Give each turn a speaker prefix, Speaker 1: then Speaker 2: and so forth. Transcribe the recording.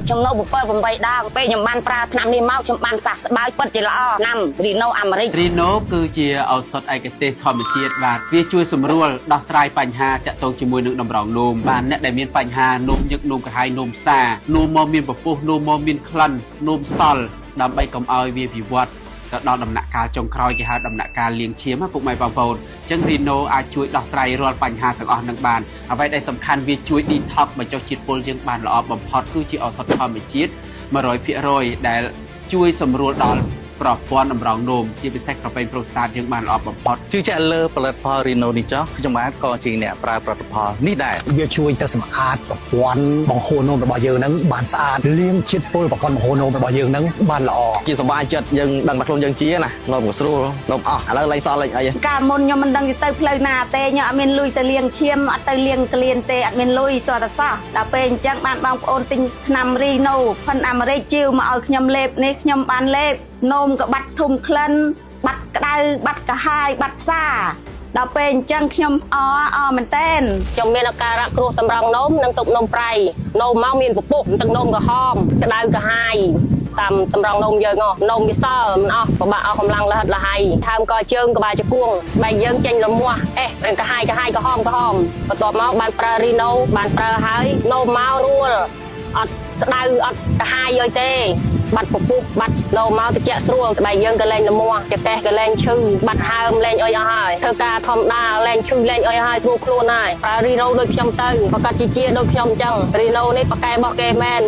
Speaker 1: ចំនួន7 ដងពេលខ្ញុំបានប្រើឆ្នាំនេះមកខ្ញុំបានសះស្បើយពិតជាល្អណាំរីណូអាមេរិក
Speaker 2: រីណូគឺជាឱសថឯកទេសធម្មជាតិបាទវាជួយសម្រួលដោះស្រាយបញ្ហាតាក់ទងជាមួយនឹងតម្រងនោមបាទអ្នកដែលមានបញ្ហានោមញឹកនោមក្រហាយនោមសានោមមកមានពពុះនោមមកមានក្លិននោមសល់ដើម្បីកុំឲ្យវាវិវត្តទៅដល់ដំណាក់កាលចុងក្រោយគេហៅដំណាក់កាលលាងឈាមពុកម៉ែបងប្អូនអញ្ចឹងរីណូអាចជួយដោះស្រាយរាល់បញ្ហាទាំងអស់នឹងបានអ្វីដែលសំខាន់វាជួយ detox បញ្ចុះជាតិពុលយើងបានល្អបំផុតគឺជាឱសថធម្មជាតិ 100% ដែលជួយសម្រួលដល់ប្រព័ន្ធតម្រងនោមជាពិសេសក្រពែងប្រូស្តាតយើងបានល្អបំផុត
Speaker 3: ជឿជាក់លើផលិតផលរីណូនេះចុះខ្ញុំបាទក៏ជាអ្នកប្រើផលិតផលនេះដែរ
Speaker 4: វាជួយទៅសម្អាតប្រព័ន្ធបង្ហូរនោមរបស់យើងហ្នឹងបានស្អាតលាងជាតិពុលប្រព័ន្ធបង្ហូរនោមរបស់យើងហ្នឹងបានល្អ
Speaker 5: ជាសុបាយចិត្តយើងដឹងថាខ្លួនយើងជាណានោមក៏ស្រួលនោមអស់ឥឡូវលែងសល់លេងអី
Speaker 1: កាលមុនខ្ញុំមិនដឹងទៅផ្លូវណាទេខ្ញុំអត់មានលុយទៅលាងឈាមអត់ទៅលាងក្លៀនទេអត់មានលុយតើតសោះដល់ពេលអញ្ចឹងបានបងប្អូនទិញថ្នាំរីណូផិនអាមេរិកជឿមកឲ្យខ្ញុំលេបនេះខ្ញុំបានលេបនោមក៏បាត់ធុំក្លិនបាត់ក្តៅបាត់កាហាយបាត់ផ្សាដល់ពេលអញ្ចឹងខ្ញុំអមែនតែនខ្ញុំមានអាការៈគ្រោះតម្រងនោមនិងទុកនោមប្រៃនោមមកមានពពុះទឹកនោមក្រហមក្តៅកាហាយតាមតម្រងនោមយើងនោមវាសល់មិនអស់ពិបាកអស់កម្លាំងលហិតលហៃហើមកជើងក្បាលជង្គង់ស្បែកយើងចេញរមាស់កាហាយក្រហមបន្ទាប់មកបានប្រើរីណូបានប្រើហើយនោមមករួលអត់ក្តៅអត់កាហាយអីទេបាត់ពពុះបាត់នោមមកត្រជាក់ស្រួលស្បែកយើងក៏លែងរមាស់ចកេះក៏លែងឈឺបាត់ហើមលែងអីអស់ហើយធ្វើការធម្មតាលែងឈឺលែងអីហើយស្រួលខ្លួនហើយប្រើរីណូដូចខ្ញុំទៅប្រកាសជាដូចខ្ញុំអញ្ចឹងរីណូនេះប៉ាកែរបស់គេមែន